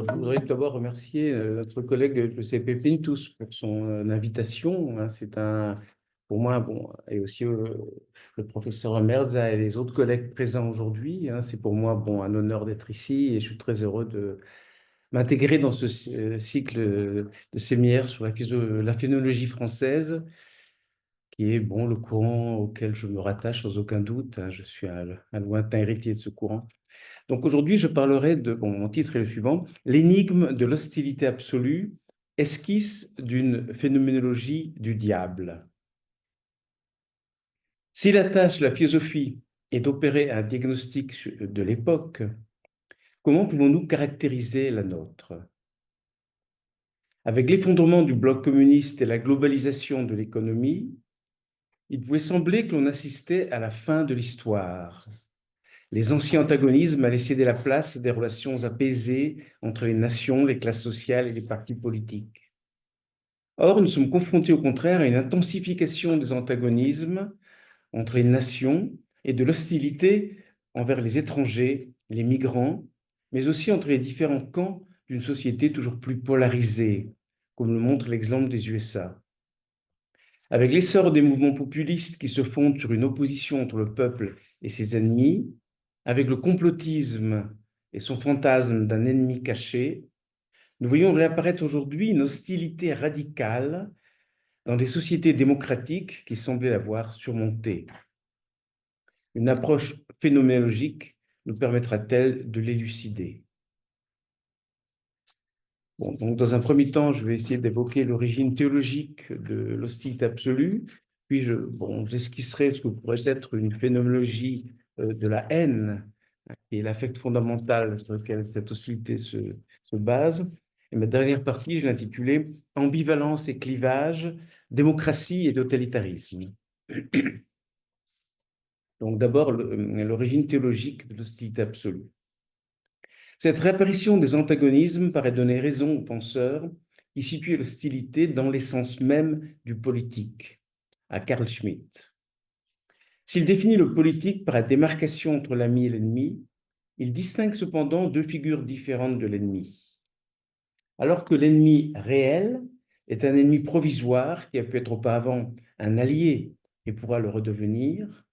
Alors, je voudrais d'abord remercier notre collègue Giuseppe Pintus pour son invitation, hein. C'est pour moi, bon, et aussi le professeur Merza et les autres collègues présents aujourd'hui, hein. C'est pour moi, bon, un honneur d'être ici et je suis très heureux de m'intégrer dans ce cycle de séminaires sur la phénologie française, qui est, bon, le courant auquel je me rattache sans aucun doute, hein. Je suis un lointain héritier de ce courant. Donc aujourd'hui, je parlerai de, bon, mon titre est le suivant, l'énigme de l'hostilité absolue, esquisse d'une phénoménologie du diable. Si la tâche de la philosophie est d'opérer un diagnostic de l'époque, comment pouvons-nous caractériser la nôtre? Avec l'effondrement du bloc communiste et la globalisation de l'économie, il pouvait sembler que l'on assistait à la fin de l'histoire. Les anciens antagonismes allaient céder la place à des relations apaisées entre les nations, les classes sociales et les partis politiques. Or, nous sommes confrontés au contraire à une intensification des antagonismes entre les nations et de l'hostilité envers les étrangers, les migrants, mais aussi entre les différents camps d'une société toujours plus polarisée, comme le montre l'exemple des USA. Avec l'essor des mouvements populistes qui se fondent sur une opposition entre le peuple et ses ennemis, avec le complotisme et son fantasme d'un ennemi caché, nous voyons réapparaître aujourd'hui une hostilité radicale dans des sociétés démocratiques qui semblaient l'avoir surmontée. Une approche phénoménologique nous permettra-t-elle de l'élucider? Bon, donc dans un premier temps, je vais essayer d'évoquer l'origine théologique de l'hostilité absolue, puis j'esquisserai ce que pourrait être une phénoménologie de la haine, qui est l'affect fondamental sur lequel cette hostilité se base. Et ma dernière partie, je l'ai intitulée « Ambivalence et clivage, démocratie et totalitarisme ». Donc d'abord, l'origine théologique de l'hostilité absolue. Cette réapparition des antagonismes paraît donner raison aux penseurs qui situaient l'hostilité dans l'essence même du politique, à Carl Schmitt. S'il définit le politique par la démarcation entre l'ami et l'ennemi, il distingue cependant deux figures différentes de l'ennemi. Alors que l'ennemi réel est un ennemi provisoire qui a pu être auparavant un allié et pourra le redevenir,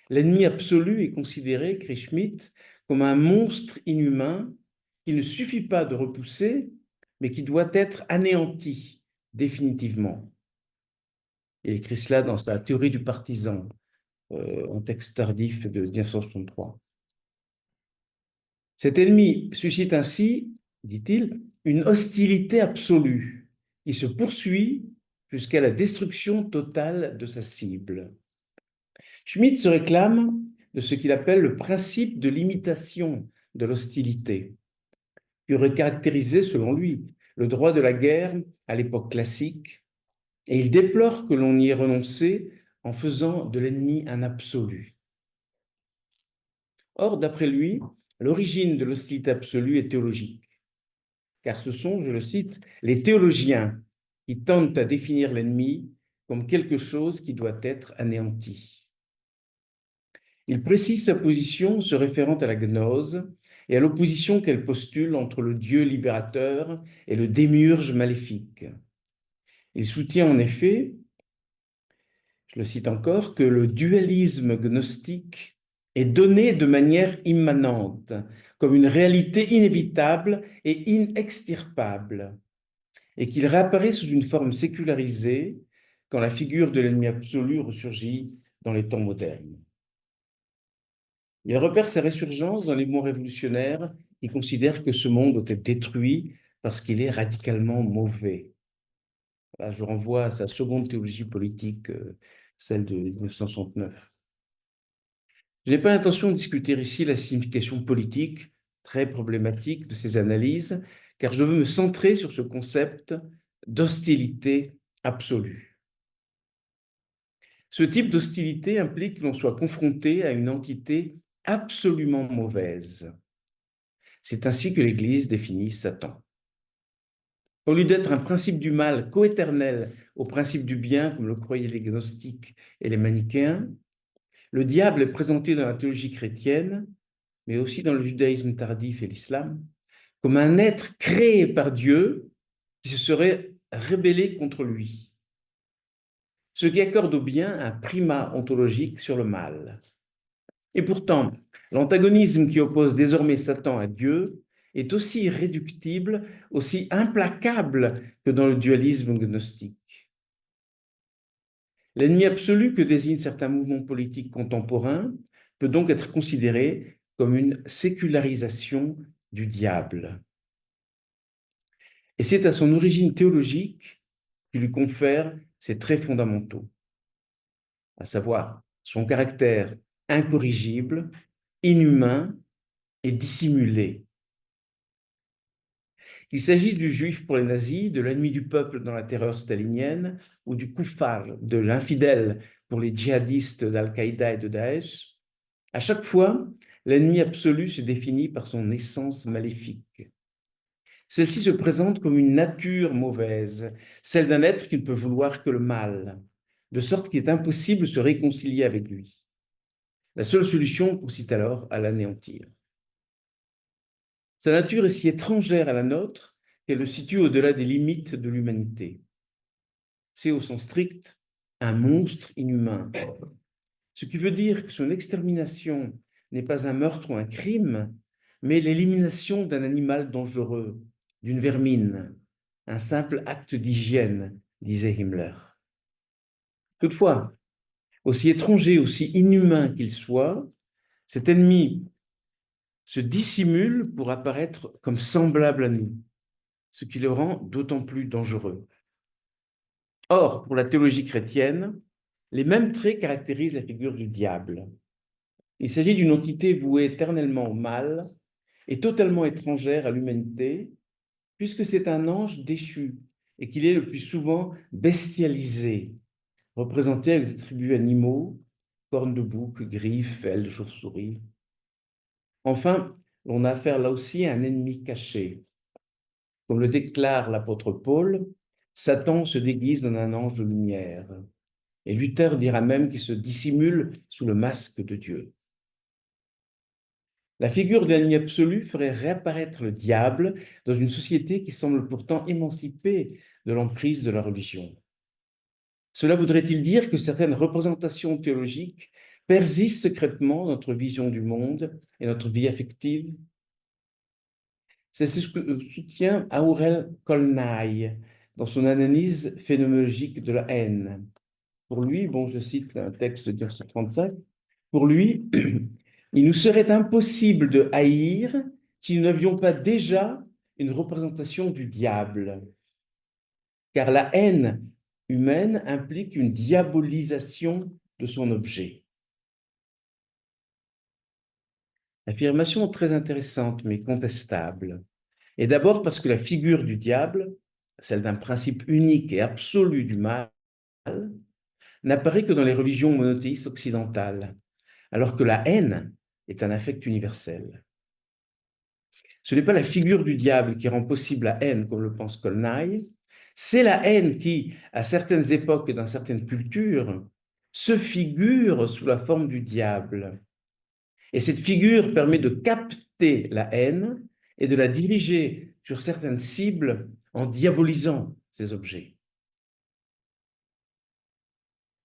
l'ennemi absolu est considéré, écrit Schmitt, comme un monstre inhumain qu'il ne suffit pas de repousser, mais qui doit être anéanti définitivement. Il écrit cela dans sa théorie du partisan, en texte tardif de 1963. Cet ennemi suscite ainsi, dit-il, une hostilité absolue qui se poursuit jusqu'à la destruction totale de sa cible. Schmitt se réclame de ce qu'il appelle le principe de l'imitation de l'hostilité, qui aurait caractérisé, selon lui, le droit de la guerre à l'époque classique, et il déplore que l'on y ait renoncé en faisant de l'ennemi un absolu. Or, d'après lui, l'origine de l'hostilité absolue est théologique, car ce sont, je le cite, les théologiens qui tentent à définir l'ennemi comme quelque chose qui doit être anéanti. Il précise sa position se référant à la gnose et à l'opposition qu'elle postule entre le Dieu libérateur et le démiurge maléfique. Il soutient en effet, je le cite encore, que le dualisme gnostique est donné de manière immanente, comme une réalité inévitable et inextirpable, et qu'il réapparaît sous une forme sécularisée quand la figure de l'ennemi absolu ressurgit dans les temps modernes. Il repère sa résurgence dans les mots révolutionnaires qui considèrent que ce monde doit être détruit parce qu'il est radicalement mauvais. Là, je renvoie à sa seconde théologie politique, celle de 1969. Je n'ai pas l'intention de discuter ici la signification politique très problématique de ces analyses, car je veux me centrer sur ce concept d'hostilité absolue. Ce type d'hostilité implique que l'on soit confronté à une entité absolument mauvaise. C'est ainsi que l'Église définit Satan. Au lieu d'être un principe du mal coéternel au principe du bien, comme le croyaient les gnostiques et les manichéens, le diable est présenté dans la théologie chrétienne, mais aussi dans le judaïsme tardif et l'islam, comme un être créé par Dieu qui se serait rebellé contre lui, ce qui accorde au bien un primat ontologique sur le mal. Et pourtant, l'antagonisme qui oppose désormais Satan à Dieu est aussi irréductible, aussi implacable que dans le dualisme gnostique. L'ennemi absolu que désignent certains mouvements politiques contemporains peut donc être considéré comme une sécularisation du diable. Et c'est à son origine théologique qui lui confère ses traits fondamentaux, à savoir son caractère incorrigible, inhumain et dissimulé. Qu'il s'agisse du juif pour les nazis, de l'ennemi du peuple dans la terreur stalinienne, ou du kuffar, de l'infidèle pour les djihadistes d'Al-Qaïda et de Daesh, à chaque fois, l'ennemi absolu se définit par son essence maléfique. Celle-ci se présente comme une nature mauvaise, celle d'un être qui ne peut vouloir que le mal, de sorte qu'il est impossible de se réconcilier avec lui. La seule solution consiste alors à l'anéantir. Sa nature est si étrangère à la nôtre qu'elle le situe au-delà des limites de l'humanité. C'est au sens strict un monstre inhumain, ce qui veut dire que son extermination n'est pas un meurtre ou un crime, mais l'élimination d'un animal dangereux, d'une vermine, un simple acte d'hygiène, disait Himmler. Toutefois, aussi étranger, aussi inhumain qu'il soit, cet ennemi se dissimule pour apparaître comme semblable à nous, ce qui le rend d'autant plus dangereux. Or, pour la théologie chrétienne, les mêmes traits caractérisent la figure du diable. Il s'agit d'une entité vouée éternellement au mal et totalement étrangère à l'humanité, puisque c'est un ange déchu et qu'il est le plus souvent bestialisé, représenté avec des attributs animaux, cornes de bouc, griffes, ailes, chauve-souris. Enfin, on a affaire là aussi à un ennemi caché. Comme le déclare l'apôtre Paul, Satan se déguise en un ange de lumière. Et Luther dira même qu'il se dissimule sous le masque de Dieu. La figure de l'ennemi absolu ferait réapparaître le diable dans une société qui semble pourtant émancipée de l'emprise de la religion. Cela voudrait-il dire que certaines représentations théologiques persistent secrètement dans notre vision du monde et notre vie affective? C'est ce que soutient Aurel Kolnay dans son analyse phénoménologique de la haine. Pour lui, bon, je cite un texte de 1935, pour lui, il nous serait impossible de haïr si nous n'avions pas déjà une représentation du diable, car la haine humaine implique une diabolisation de son objet. Affirmation très intéressante, mais contestable. Et d'abord parce que la figure du diable, celle d'un principe unique et absolu du mal, n'apparaît que dans les religions monothéistes occidentales, alors que la haine est un affect universel. Ce n'est pas la figure du diable qui rend possible la haine, comme le pense Kolnay, c'est la haine qui, à certaines époques et dans certaines cultures, se figure sous la forme du diable. Et cette figure permet de capter la haine et de la diriger sur certaines cibles en diabolisant ces objets.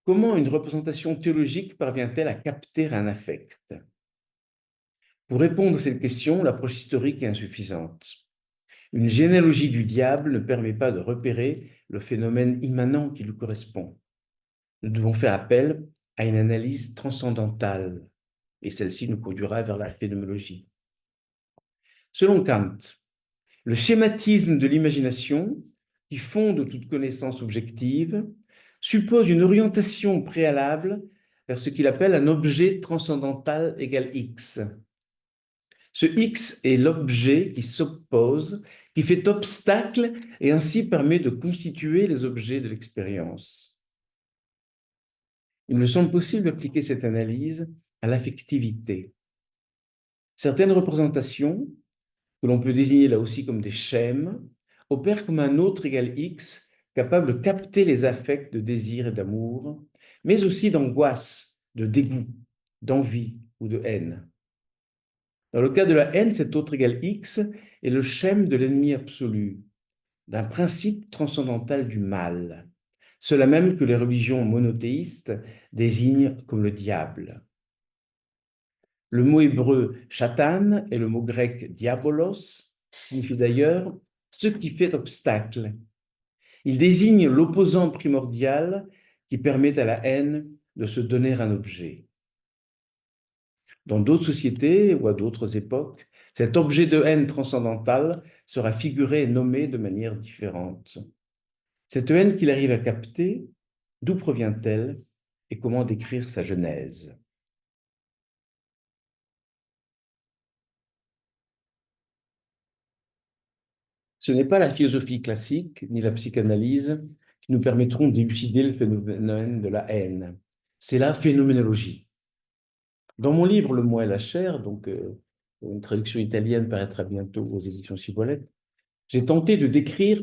Comment une représentation théologique parvient-elle à capter un affect? Pour répondre à cette question, l'approche historique est insuffisante. Une généalogie du diable ne permet pas de repérer le phénomène immanent qui lui correspond. Nous devons faire appel à une analyse transcendantale, et celle-ci nous conduira vers la phénoménologie. Selon Kant, le schématisme de l'imagination, qui fonde toute connaissance objective, suppose une orientation préalable vers ce qu'il appelle un objet transcendantal égal X. Ce X est l'objet qui s'oppose, qui fait obstacle et ainsi permet de constituer les objets de l'expérience. Il me semble possible d'appliquer cette analyse à l'affectivité. Certaines représentations, que l'on peut désigner là aussi comme des schèmes, opèrent comme un autre égal X, capable de capter les affects de désir et d'amour, mais aussi d'angoisse, de dégoût, d'envie ou de haine. Dans le cas de la haine, cet autre égale X est le schème de l'ennemi absolu, d'un principe transcendantal du mal, cela même que les religions monothéistes désignent comme le diable. Le mot hébreu Shatan et le mot grec diabolos signifie d'ailleurs ce qui fait obstacle. Il désigne l'opposant primordial qui permet à la haine de se donner un objet. Dans d'autres sociétés ou à d'autres époques, cet objet de haine transcendantale sera figuré et nommé de manière différente. Cette haine qu'il arrive à capter, d'où provient-elle et comment décrire sa genèse? Ce n'est pas la philosophie classique ni la psychanalyse qui nous permettront d'élucider le phénomène de la haine. C'est la phénoménologie. Dans mon livre Le moi et la chair, donc une traduction italienne paraîtra bientôt aux éditions Cibolette, j'ai tenté de décrire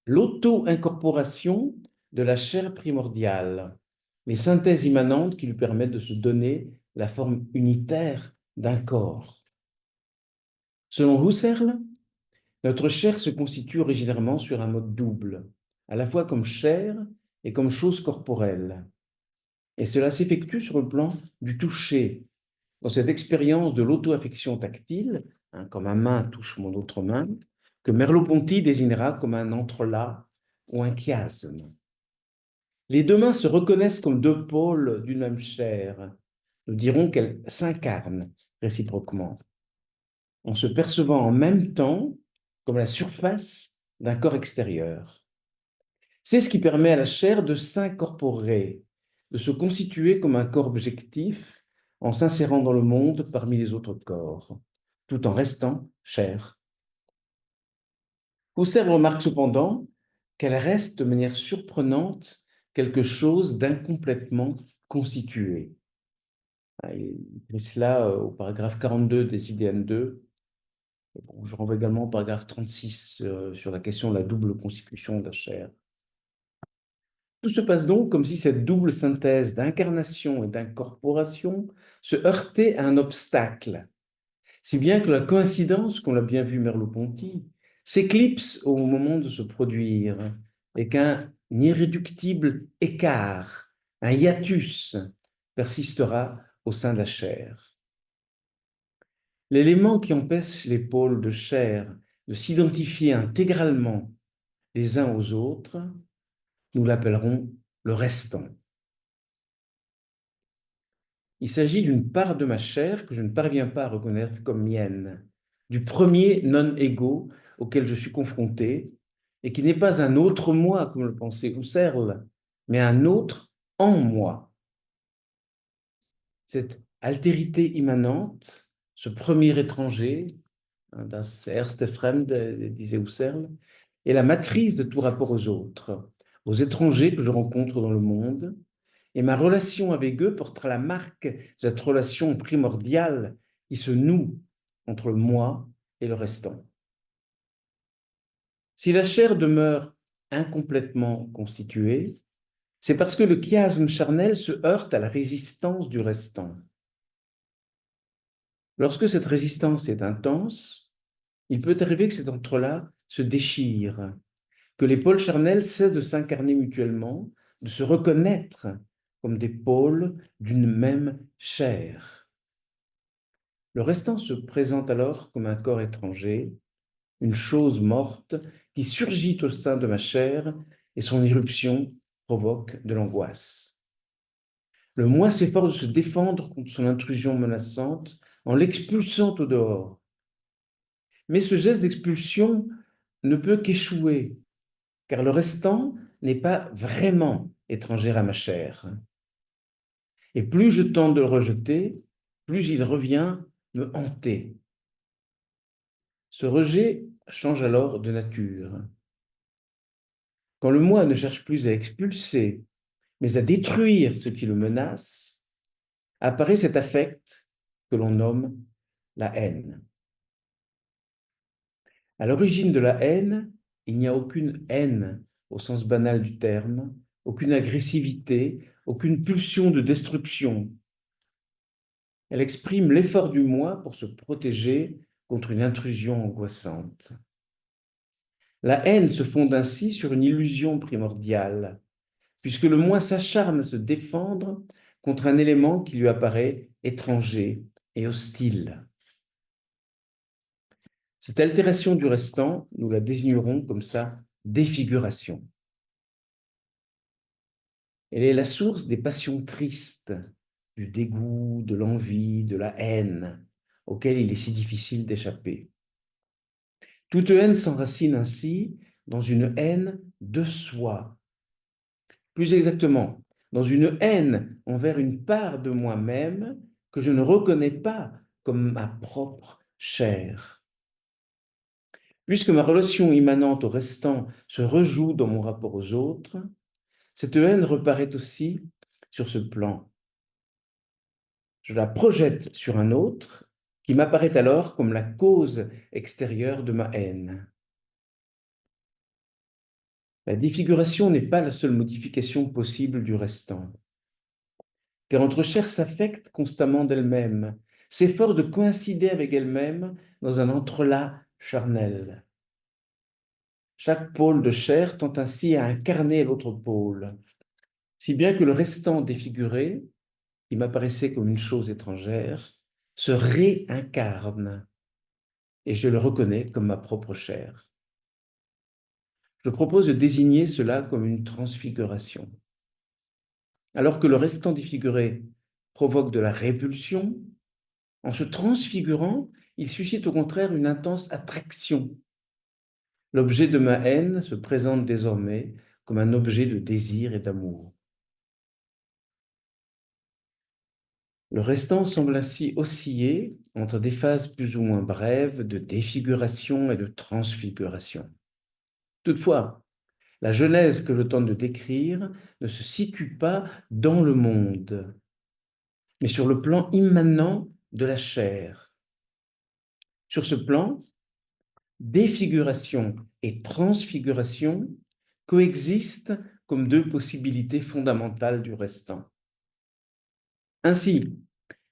l'auto-incorporation de la chair primordiale, les synthèses immanentes qui lui permettent de se donner la forme unitaire d'un corps. Selon Husserl, notre chair se constitue originairement sur un mode double, à la fois comme chair et comme chose corporelle. Et cela s'effectue sur le plan du toucher, dans cette expérience de l'auto-affection tactile, quand ma main touche mon autre main, que Merleau-Ponty désignera comme un entrelac ou un chiasme. Les deux mains se reconnaissent comme deux pôles d'une même chair. Nous dirons qu'elles s'incarnent réciproquement, en se percevant en même temps comme la surface d'un corps extérieur. C'est ce qui permet à la chair de s'incorporer, de se constituer comme un corps objectif en s'insérant dans le monde parmi les autres corps, tout en restant chair. Husserl remarque cependant qu'elle reste de manière surprenante quelque chose d'incomplètement constitué. Il écrit cela au paragraphe 42 des IDN 2. Bon, je renvoie également au paragraphe 36 sur la question de la double constitution de la chair. Tout se passe donc comme si cette double synthèse d'incarnation et d'incorporation se heurtait à un obstacle, si bien que la coïncidence, qu'on l'a bien vu Merleau-Ponty, s'éclipse au moment de se produire et qu'un irréductible écart, un hiatus, persistera au sein de la chair. L'élément qui empêche les pôles de chair de s'identifier intégralement les uns aux autres, nous l'appellerons le restant. Il s'agit d'une part de ma chair que je ne parviens pas à reconnaître comme mienne, du premier non-ego auquel je suis confronté et qui n'est pas un autre moi, comme le pensait Husserl, mais un autre en moi. Cette altérité immanente, ce premier étranger, das erste Fremde, disait Husserl, est la matrice de tout rapport aux étrangers que je rencontre dans le monde, et ma relation avec eux portera la marque de cette relation primordiale qui se noue entre le moi et le restant. Si la chair demeure incomplètement constituée, c'est parce que le chiasme charnel se heurte à la résistance du restant. Lorsque cette résistance est intense, il peut arriver que cet entrelac se déchire, que les pôles charnels cessent de s'incarner mutuellement, de se reconnaître comme des pôles d'une même chair. Le restant se présente alors comme un corps étranger, une chose morte qui surgit au sein de ma chair et son irruption provoque de l'angoisse. Le moi s'efforce de se défendre contre son intrusion menaçante en l'expulsant au dehors. Mais ce geste d'expulsion ne peut qu'échouer, car le restant n'est pas vraiment étranger à ma chair. Et plus je tente de le rejeter, plus il revient me hanter. Ce rejet change alors de nature. Quand le moi ne cherche plus à expulser, mais à détruire ce qui le menace, apparaît cet affect que l'on nomme la haine. À l'origine de la haine, il n'y a aucune haine au sens banal du terme, aucune agressivité, aucune pulsion de destruction. Elle exprime l'effort du moi pour se protéger contre une intrusion angoissante. La haine se fonde ainsi sur une illusion primordiale, puisque le moi s'acharne à se défendre contre un élément qui lui apparaît étranger et hostile. Cette altération du restant, nous la désignerons comme sa défiguration. Elle est la source des passions tristes, du dégoût, de l'envie, de la haine, auxquelles il est si difficile d'échapper. Toute haine s'enracine ainsi dans une haine de soi. Plus exactement, dans une haine envers une part de moi-même que je ne reconnais pas comme ma propre chair. Puisque ma relation immanente au restant se rejoue dans mon rapport aux autres, cette haine reparaît aussi sur ce plan. Je la projette sur un autre qui m'apparaît alors comme la cause extérieure de ma haine. La défiguration n'est pas la seule modification possible du restant, car notre chair s'affecte constamment d'elle-même, s'efforce de coïncider avec elle-même dans un entrelac charnel. Chaque pôle de chair tend ainsi à incarner l'autre pôle, si bien que le restant défiguré, qui m'apparaissait comme une chose étrangère, se réincarne, et je le reconnais comme ma propre chair. Je propose de désigner cela comme une transfiguration. Alors que le restant défiguré provoque de la répulsion, en se transfigurant, il suscite au contraire une intense attraction. L'objet de ma haine se présente désormais comme un objet de désir et d'amour. Le restant semble ainsi osciller entre des phases plus ou moins brèves de défiguration et de transfiguration. Toutefois, la genèse que je tente de décrire ne se situe pas dans le monde, mais sur le plan immanent de la chair. Sur ce plan, défiguration et transfiguration coexistent comme deux possibilités fondamentales du restant. Ainsi,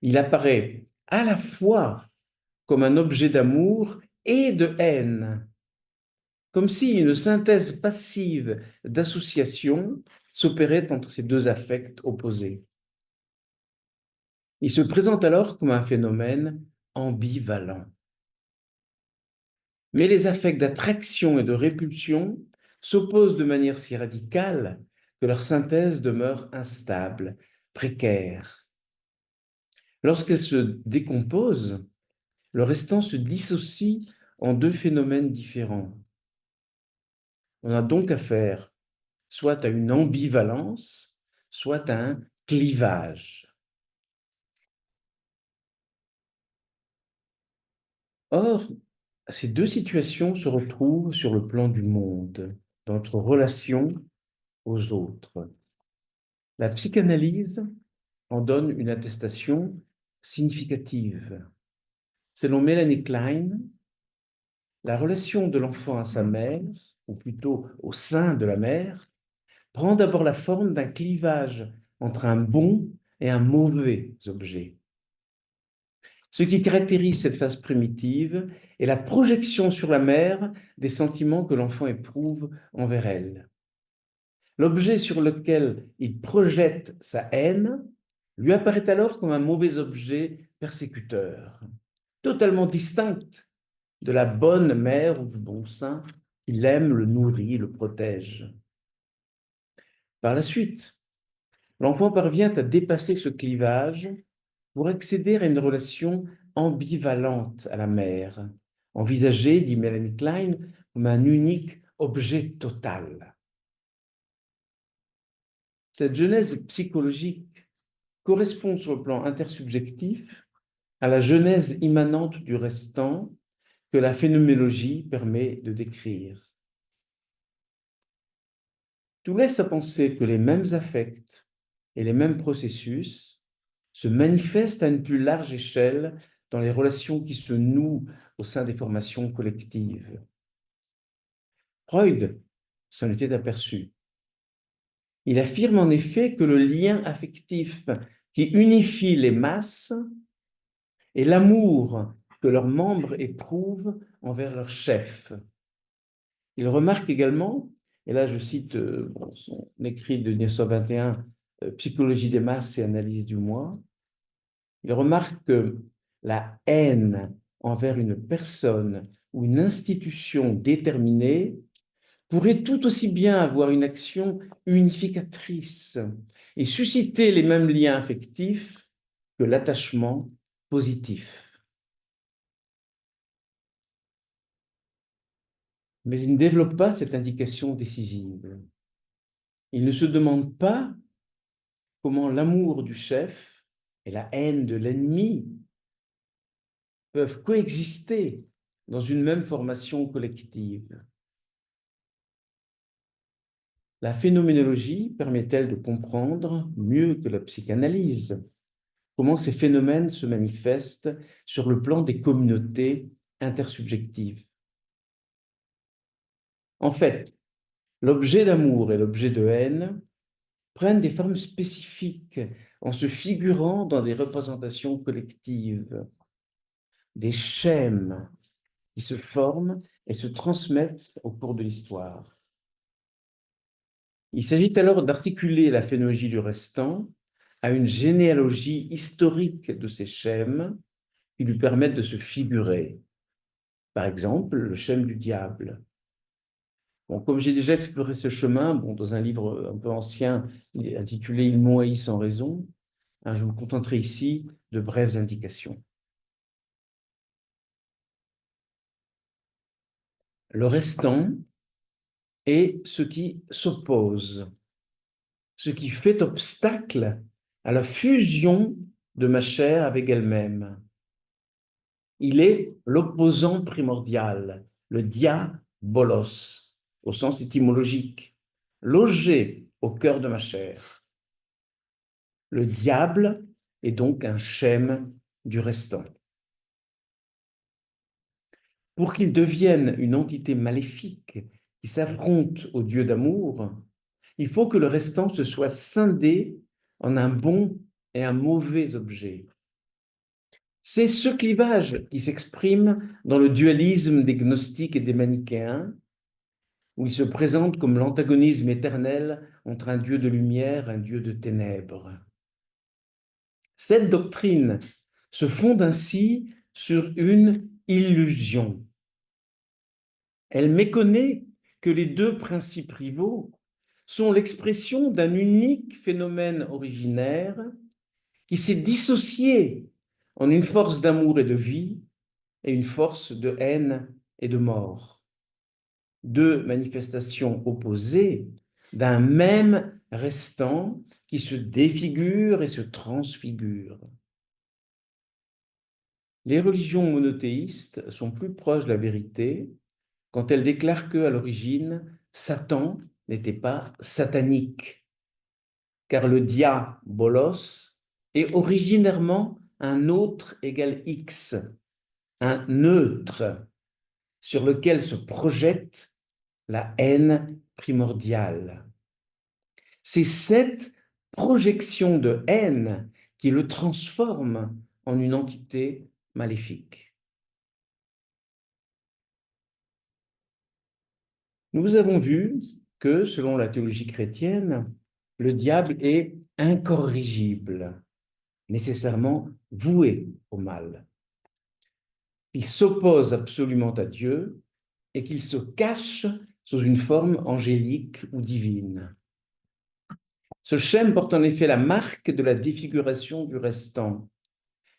il apparaît à la fois comme un objet d'amour et de haine, comme si une synthèse passive d'association s'opérait entre ces deux affects opposés. Il se présente alors comme un phénomène ambivalent. Mais les affects d'attraction et de répulsion s'opposent de manière si radicale que leur synthèse demeure instable, précaire. Lorsqu'elle se décompose, le restant se dissocie en deux phénomènes différents. On a donc affaire soit à une ambivalence, soit à un clivage. Or, ces deux situations se retrouvent sur le plan du monde, dans notre relation aux autres. La psychanalyse en donne une attestation significative. Selon Melanie Klein, la relation de l'enfant à sa mère, ou plutôt au sein de la mère, prend d'abord la forme d'un clivage entre un bon et un mauvais objet. Ce qui caractérise cette phase primitive est la projection sur la mère des sentiments que l'enfant éprouve envers elle. L'objet sur lequel il projette sa haine lui apparaît alors comme un mauvais objet persécuteur, totalement distinct de la bonne mère ou du bon saint qui l'aime, le nourrit, le protège. Par la suite, l'enfant parvient à dépasser ce clivage pour accéder à une relation ambivalente à la mère, envisagée, dit Melanie Klein, comme un unique objet total. Cette genèse psychologique correspond sur le plan intersubjectif à la genèse immanente du restant que la phénoménologie permet de décrire. Tout laisse à penser que les mêmes affects et les mêmes processus se manifestent à une plus large échelle dans les relations qui se nouent au sein des formations collectives. Freud s'en était aperçu. Il affirme en effet que le lien affectif qui unifie les masses et l'amour que leurs membres éprouvent envers leur chef. Il remarque également, et là je cite son écrit de 1921, Psychologie des masses et analyse du moi, il remarque que la haine envers une personne ou une institution déterminée pourrait tout aussi bien avoir une action unificatrice et susciter les mêmes liens affectifs que l'attachement positif. Mais il ne développe pas cette indication décisive. Il ne se demande pas comment l'amour du chef et la haine de l'ennemi peuvent coexister dans une même formation collective. La phénoménologie permet-elle de comprendre, mieux que la psychanalyse, comment ces phénomènes se manifestent sur le plan des communautés intersubjectives? En fait, l'objet d'amour et l'objet de haine prennent des formes spécifiques en se figurant dans des représentations collectives, des schèmes qui se forment et se transmettent au cours de l'histoire. Il s'agit alors d'articuler la phénologie du restant à une généalogie historique de ces schèmes qui lui permettent de se figurer. Par exemple, le schème du diable. Bon, comme j'ai déjà exploré ce chemin dans un livre un peu ancien intitulé « Ils m'ont haï sans raison », je me contenterai ici de brèves indications. Le restant est ce qui s'oppose, ce qui fait obstacle à la fusion de ma chair avec elle-même. Il est l'opposant primordial, le diabolos, au sens étymologique, logé au cœur de ma chair. Le diable est donc un schème du restant. Pour qu'il devienne une entité maléfique qui s'affronte au Dieu d'amour, il faut que le restant se soit scindé en un bon et un mauvais objet. C'est ce clivage qui s'exprime dans le dualisme des gnostiques et des manichéens, où ils se présentent comme l'antagonisme éternel entre un Dieu de lumière et un Dieu de ténèbres. Cette doctrine se fonde ainsi sur une illusion. Elle méconnaît que les deux principes rivaux sont l'expression d'un unique phénomène originaire qui s'est dissocié en une force d'amour et de vie et une force de haine et de mort. Deux manifestations opposées d'un même restant qui se défigure et se transfigure. Les religions monothéistes sont plus proches de la vérité quand elles déclarent qu'à l'origine, Satan n'était pas satanique, car le diabolos est originairement un autre égale X, un neutre sur lequel se projette la haine primordiale. C'est cette projection de haine qui le transforme en une entité maléfique. Nous avons vu que, selon la théologie chrétienne, le diable est incorrigible, nécessairement voué au mal. Il s'oppose absolument à Dieu et qu'il se cache sous une forme angélique ou divine. Ce schème porte en effet la marque de la défiguration du restant.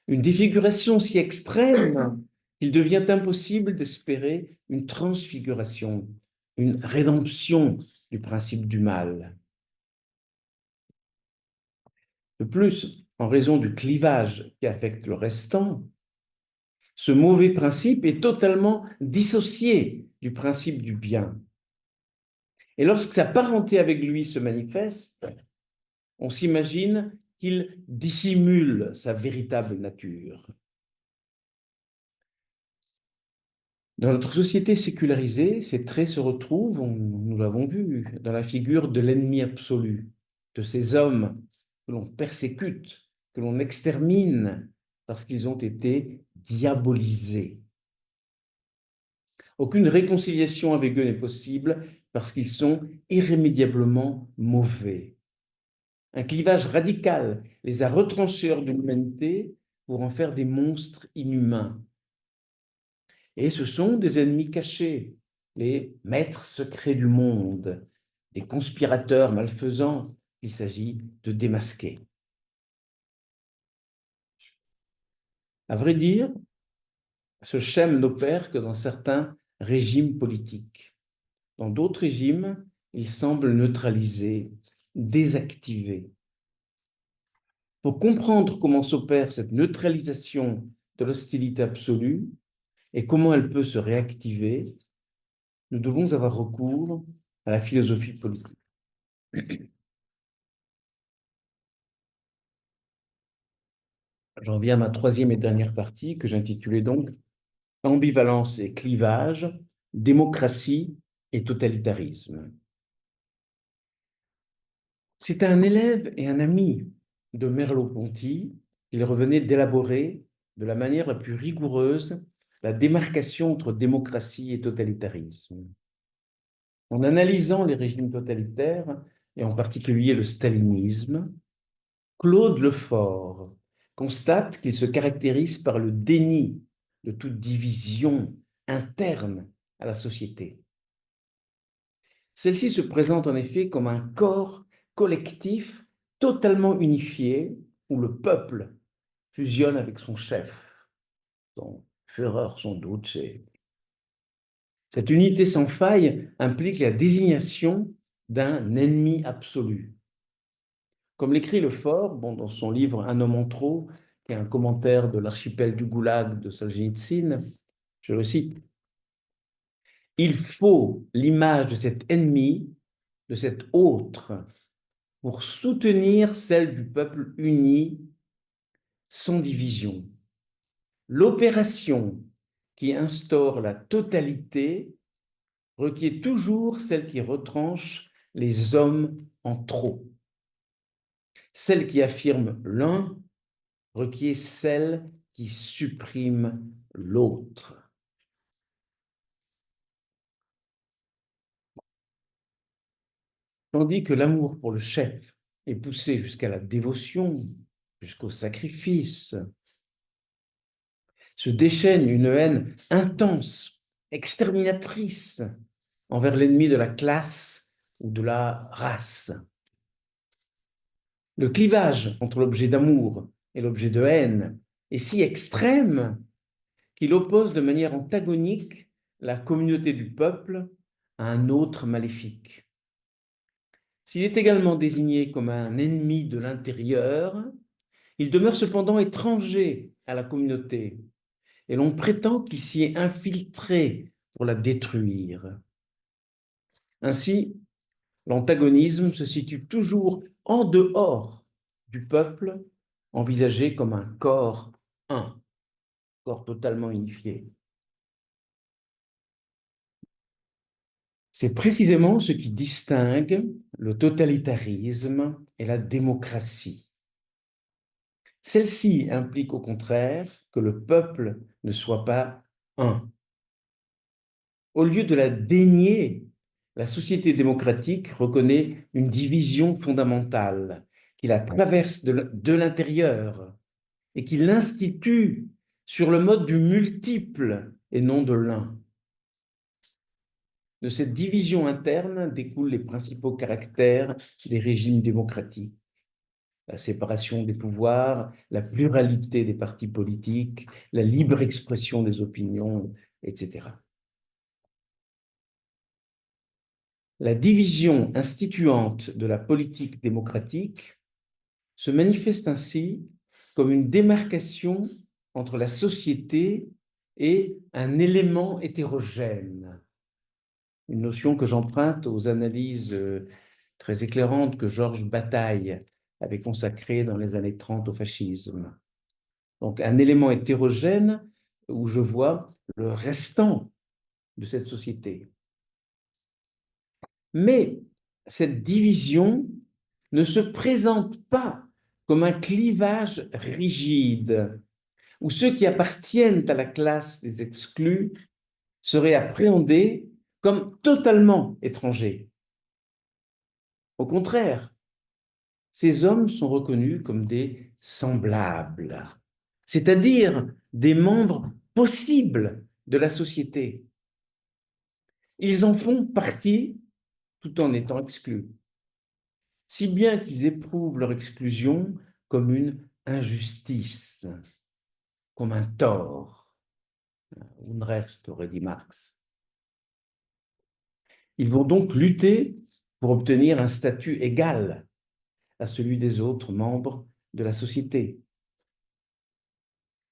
Une défiguration si extrême qu'il devient impossible d'espérer une transfiguration, une rédemption du principe du mal. De plus, en raison du clivage qui affecte le restant, ce mauvais principe est totalement dissocié du principe du bien. Et lorsque sa parenté avec lui se manifeste, on s'imagine qu'il dissimule sa véritable nature. Dans notre société sécularisée, ces traits se retrouvent, nous l'avons vu, dans la figure de l'ennemi absolu, de ces hommes que l'on persécute, que l'on extermine, parce qu'ils ont été diabolisés. Aucune réconciliation avec eux n'est possible parce qu'ils sont irrémédiablement mauvais. Un clivage radical les a retranchés hors de l'humanité pour en faire des monstres inhumains. Et ce sont des ennemis cachés, les maîtres secrets du monde, des conspirateurs malfaisants qu'il s'agit de démasquer. À vrai dire, ce schème n'opère que dans certains régimes politiques. Dans d'autres régimes, il semble neutralisé, désactivé. Pour comprendre comment s'opère cette neutralisation de l'hostilité absolue et comment elle peut se réactiver, nous devons avoir recours à la philosophie politique. J'en viens à ma troisième et dernière partie que j'intitulais donc Ambivalence et clivage, démocratie et totalitarisme. C'est un élève et un ami de Merleau-Ponty qu'il revenait d'élaborer de la manière la plus rigoureuse la démarcation entre démocratie et totalitarisme. En analysant les régimes totalitaires, et en particulier le stalinisme, Claude Lefort constate qu'il se caractérise par le déni de toute division interne à la société. Celle-ci se présente en effet comme un corps collectif totalement unifié où le peuple fusionne avec son chef, son Führer, son Duce. Cette unité sans faille implique la désignation d'un ennemi absolu. Comme l'écrit Lefort dans son livre Un homme en trop, qui est un commentaire de l'archipel du Goulag de Solzhenitsyn, je le cite, « Il faut l'image de cet ennemi, de cet autre, pour soutenir celle du peuple uni sans division. L'opération qui instaure la totalité requiert toujours celle qui retranche les hommes en trop. Celle qui affirme l'un requiert celle qui supprime l'autre. » Tandis que l'amour pour le chef est poussé jusqu'à la dévotion, jusqu'au sacrifice, se déchaîne une haine intense, exterminatrice envers l'ennemi de la classe ou de la race. Le clivage entre l'objet d'amour et l'objet de haine est si extrême qu'il oppose de manière antagonique la communauté du peuple à un autre maléfique. S'il est également désigné comme un ennemi de l'intérieur, il demeure cependant étranger à la communauté et l'on prétend qu'il s'y est infiltré pour la détruire. Ainsi, l'antagonisme se situe toujours en dehors du peuple, envisagé comme un corps un, corps totalement unifié. C'est précisément ce qui distingue le totalitarisme et la démocratie. Celle-ci implique au contraire que le peuple ne soit pas un. Au lieu de la dénier, la société démocratique reconnaît une division fondamentale qui la traverse de l'intérieur et qui l'institue sur le mode du multiple et non de l'un. De cette division interne découlent les principaux caractères des régimes démocratiques. La séparation des pouvoirs, la pluralité des partis politiques, la libre expression des opinions, etc. La division instituante de la politique démocratique se manifeste ainsi comme une démarcation entre la société et un élément hétérogène. Une notion que j'emprunte aux analyses très éclairantes que Georges Bataille avait consacrées dans les années 30 au fascisme. Donc un élément hétérogène où je vois le restant de cette société. Mais cette division ne se présente pas comme un clivage rigide, où ceux qui appartiennent à la classe des exclus seraient appréhendés comme totalement étrangers. Au contraire, ces hommes sont reconnus comme des semblables, c'est-à-dire des membres possibles de la société. Ils en font partie tout en étant exclus, si bien qu'ils éprouvent leur exclusion comme une injustice, comme un tort. Unrecht, aurait dit Marx. Ils vont donc lutter pour obtenir un statut égal à celui des autres membres de la société.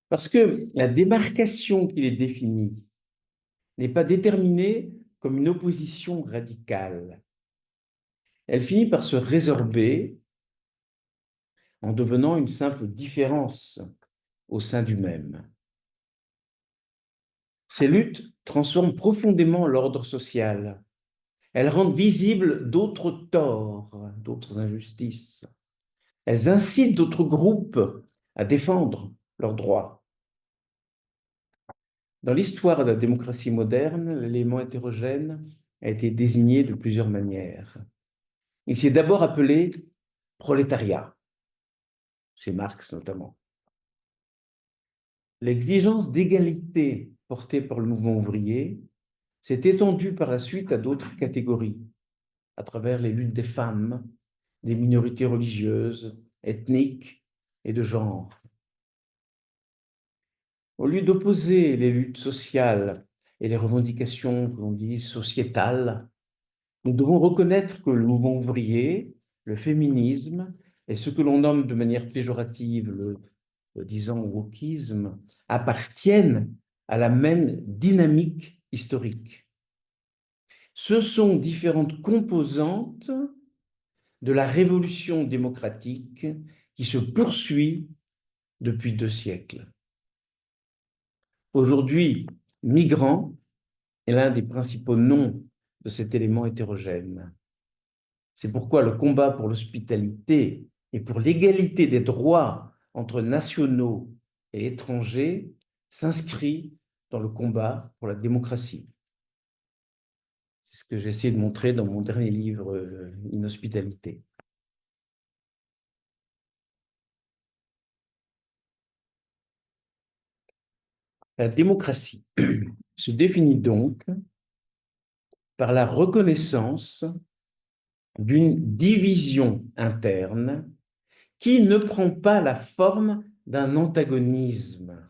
Parce que la démarcation qui les définit n'est pas déterminée comme une opposition radicale. Elle finit par se résorber en devenant une simple différence au sein du même. Ces luttes transforment profondément l'ordre social. Elles rendent visibles d'autres torts, d'autres injustices. Elles incitent d'autres groupes à défendre leurs droits. Dans l'histoire de la démocratie moderne, l'élément hétérogène a été désigné de plusieurs manières. Il s'est d'abord appelé prolétariat, chez Marx notamment. L'exigence d'égalité portée par le mouvement ouvrier s'est étendue par la suite à d'autres catégories, à travers les luttes des femmes, des minorités religieuses, ethniques et de genre. Au lieu d'opposer les luttes sociales et les revendications, que l'on dit, sociétales, nous devons reconnaître que le mouvement ouvrier, le féminisme et ce que l'on nomme de manière péjorative le disant wokisme, appartiennent à la même dynamique historique. Ce sont différentes composantes de la révolution démocratique qui se poursuit depuis 2 siècles. Aujourd'hui, migrant est l'un des principaux noms de cet élément hétérogène. C'est pourquoi le combat pour l'hospitalité et pour l'égalité des droits entre nationaux et étrangers s'inscrit dans le combat pour la démocratie. C'est ce que j'essaie de montrer dans mon dernier livre, Inhospitalité. La démocratie se définit donc par la reconnaissance d'une division interne qui ne prend pas la forme d'un antagonisme.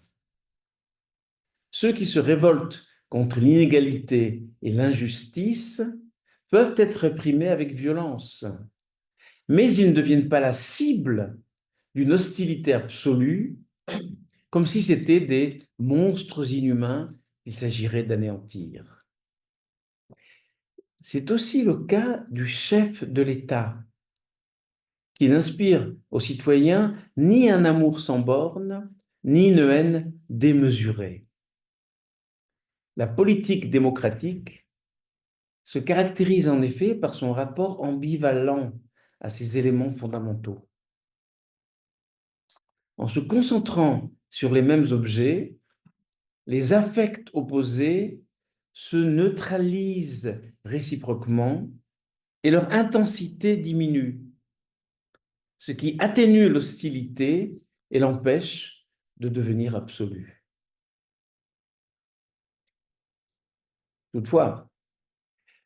Ceux qui se révoltent contre l'inégalité et l'injustice peuvent être réprimés avec violence, mais ils ne deviennent pas la cible d'une hostilité absolue, comme si c'était des monstres inhumains qu'il s'agirait d'anéantir. C'est aussi le cas du chef de l'État, qui n'inspire aux citoyens ni un amour sans bornes, ni une haine démesurée. La politique démocratique se caractérise en effet par son rapport ambivalent à ces éléments fondamentaux. En se concentrant sur les mêmes objets, les affects opposés se neutralisent réciproquement et leur intensité diminue, ce qui atténue l'hostilité et l'empêche de devenir absolue. Toutefois,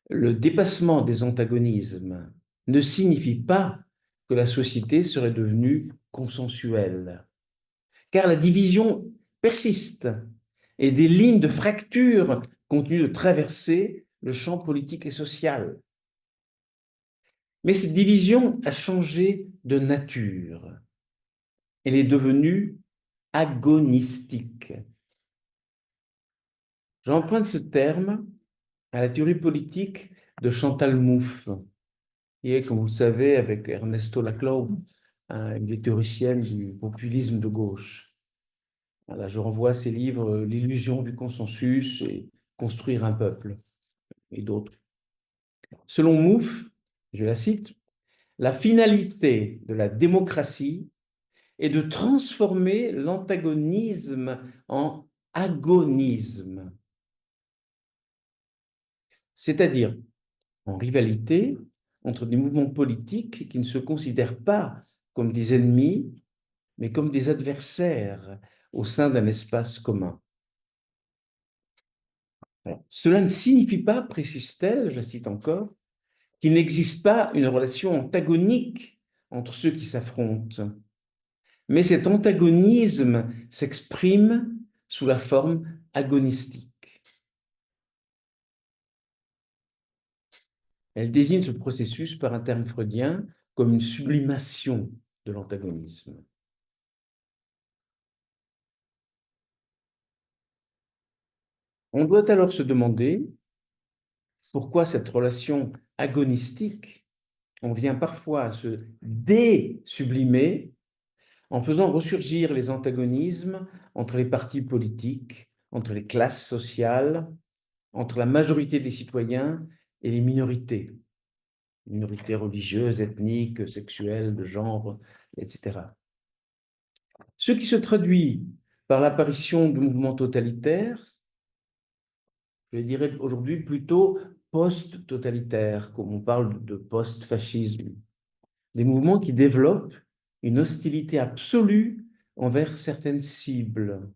le dépassement des antagonismes ne signifie pas que la société serait devenue consensuelle, car la division persiste et des lignes de fracture continuent de traverser le champ politique et social. Mais cette division a changé de nature. Elle est devenue agonistique. J'emprunte ce terme à la théorie politique de Chantal Mouffe, qui est, comme vous le savez, avec Ernesto Laclau, une des théoriciennes du populisme de gauche. Voilà, je renvoie à ses livres L'illusion du consensus et Construire un peuple, et d'autres. Selon Mouffe, je la cite, la finalité de la démocratie est de transformer l'antagonisme en agonisme, c'est-à-dire en rivalité entre des mouvements politiques qui ne se considèrent pas comme des ennemis, mais comme des adversaires au sein d'un espace commun. Alors, cela ne signifie pas, précise-t-elle, je la cite encore, qu'il n'existe pas une relation antagonique entre ceux qui s'affrontent, mais cet antagonisme s'exprime sous la forme agonistique. Elle désigne ce processus par un terme freudien comme une sublimation de l'antagonisme. On doit alors se demander pourquoi cette relation agonistique, on vient parfois à se dé-sublimer en faisant ressurgir les antagonismes entre les partis politiques, entre les classes sociales, entre la majorité des citoyens et les minorités religieuses, ethniques, sexuelles, de genre, etc. Ce qui se traduit par l'apparition de mouvements totalitaires, je dirais aujourd'hui plutôt post-totalitaires, comme on parle de post-fascisme, des mouvements qui développent une hostilité absolue envers certaines cibles.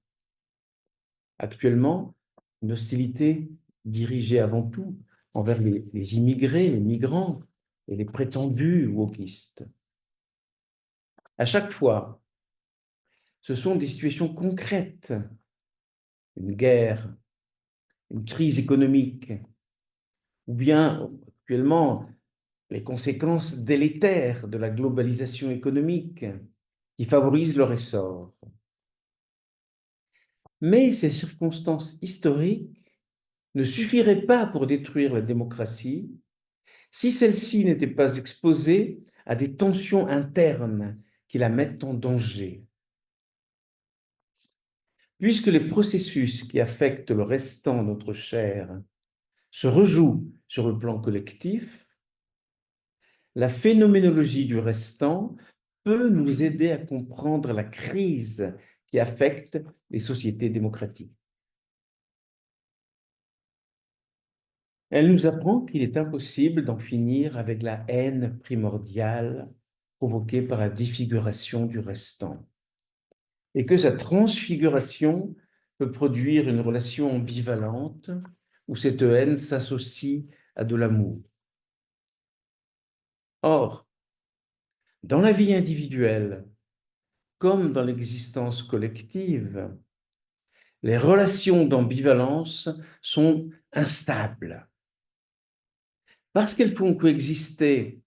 Actuellement, une hostilité dirigée avant tout envers les immigrés, les migrants et les prétendus wokistes. À chaque fois, ce sont des situations concrètes, une guerre, une crise économique, ou bien actuellement les conséquences délétères de la globalisation économique qui favorisent leur essor. Mais ces circonstances historiques ne suffiraient pas pour détruire la démocratie si celle-ci n'était pas exposée à des tensions internes qui la mettent en danger. Puisque les processus qui affectent le restant de notre chair se rejouent sur le plan collectif, la phénoménologie du restant peut nous aider à comprendre la crise qui affecte les sociétés démocratiques. Elle nous apprend qu'il est impossible d'en finir avec la haine primordiale provoquée par la défiguration du restant, et que sa transfiguration peut produire une relation ambivalente où cette haine s'associe à de l'amour. Or, dans la vie individuelle, comme dans l'existence collective, les relations d'ambivalence sont instables parce qu'elles font coexister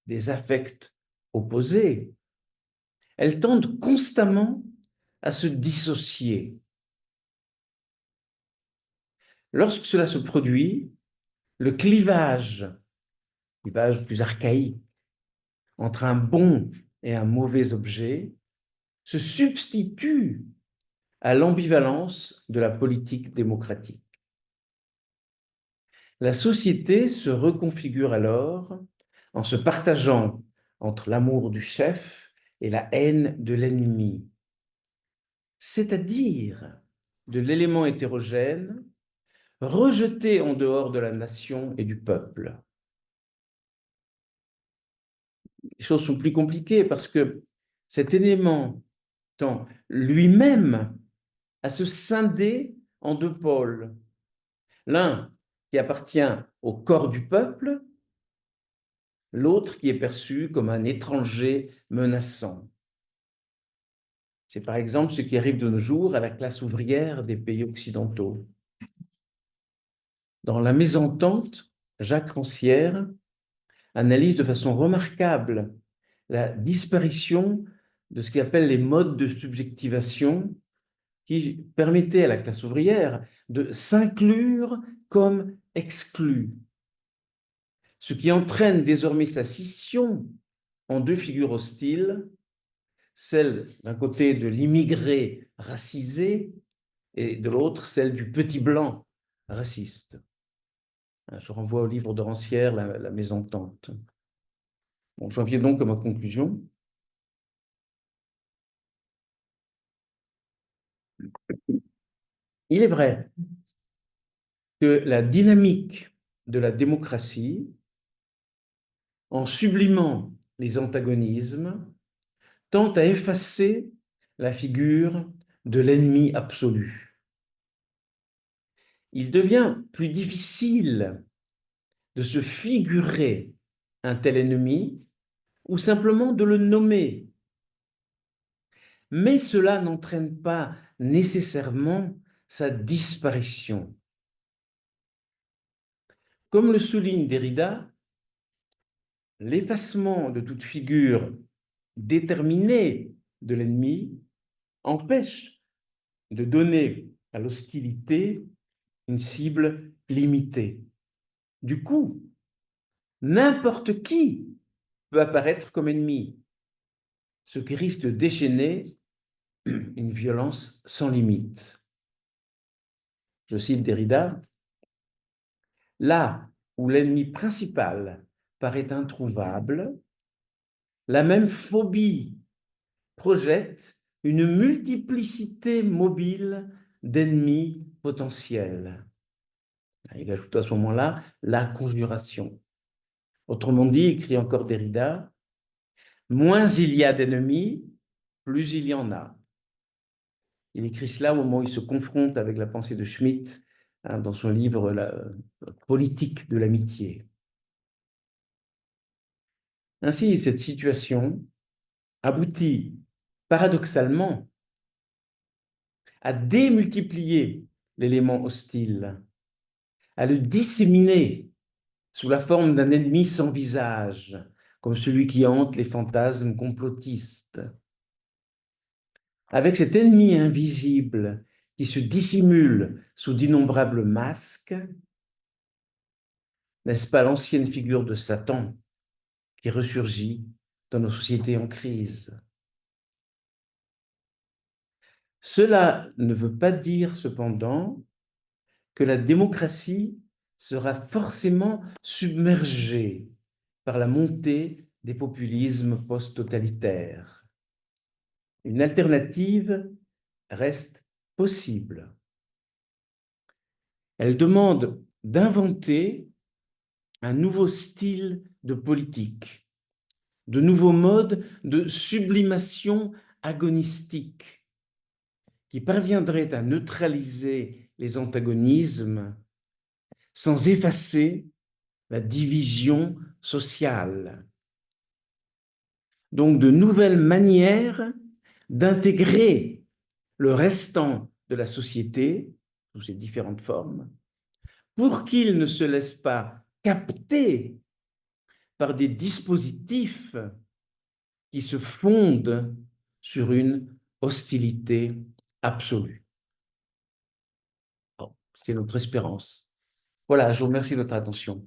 des affects opposés. Elles tendent constamment à se dissocier. Lorsque cela se produit, le clivage plus archaïque entre un bon et un mauvais objet se substitue à l'ambivalence de la politique démocratique. La société se reconfigure alors en se partageant entre l'amour du chef et la haine de l'ennemi, c'est-à-dire de l'élément hétérogène rejeté en dehors de la nation et du peuple. Les choses sont plus compliquées parce que cet élément tend lui-même à se scinder en deux pôles. L'un qui appartient au corps du peuple, l'autre qui est perçu comme un étranger menaçant. C'est par exemple ce qui arrive de nos jours à la classe ouvrière des pays occidentaux. Dans La Mésentente, Jacques Rancière analyse de façon remarquable la disparition de ce qu'il appelle les modes de subjectivation qui permettaient à la classe ouvrière de s'inclure comme exclue, ce qui entraîne désormais sa scission en deux figures hostiles, celle d'un côté de l'immigré racisé et de l'autre celle du petit blanc raciste. Je renvoie au livre de Rancière, La Mésentente. Bon, j'en viens donc à ma conclusion. Il est vrai que la dynamique de la démocratie, en sublimant les antagonismes, tend à effacer la figure de l'ennemi absolu. Il devient plus difficile de se figurer un tel ennemi ou simplement de le nommer. Mais cela n'entraîne pas nécessairement sa disparition. Comme le souligne Derrida, l'effacement de toute figure déterminée de l'ennemi empêche de donner à l'hostilité une cible limitée. Du coup, n'importe qui peut apparaître comme ennemi, ce qui risque de déchaîner une violence sans limite. Je cite Derrida, « Là où l'ennemi principal paraît introuvable, la même phobie projette une multiplicité mobile d'ennemis potentiels. » Il ajoute à ce moment-là la conjuration. Autrement dit, écrit encore Derrida, moins il y a d'ennemis, plus il y en a. Il écrit cela au moment où il se confronte avec la pensée de Schmitt dans son livre La politique de l'amitié. Ainsi, cette situation aboutit paradoxalement à démultiplier l'élément hostile, à le disséminer sous la forme d'un ennemi sans visage, comme celui qui hante les fantasmes complotistes. Avec cet ennemi invisible qui se dissimule sous d'innombrables masques, n'est-ce pas l'ancienne figure de Satan qui ressurgit dans nos sociétés en crise? Cela ne veut pas dire cependant que la démocratie sera forcément submergée par la montée des populismes post-totalitaires. Une alternative reste possible. Elle demande d'inventer un nouveau style de politique, de nouveaux modes de sublimation agonistique qui parviendraient à neutraliser les antagonismes sans effacer la division sociale. Donc de nouvelles manières d'intégrer le restant de la société sous ses différentes formes pour qu'il ne se laisse pas capter par des dispositifs qui se fondent sur une hostilité absolue. Bon, c'est notre espérance. Voilà, je vous remercie de votre attention.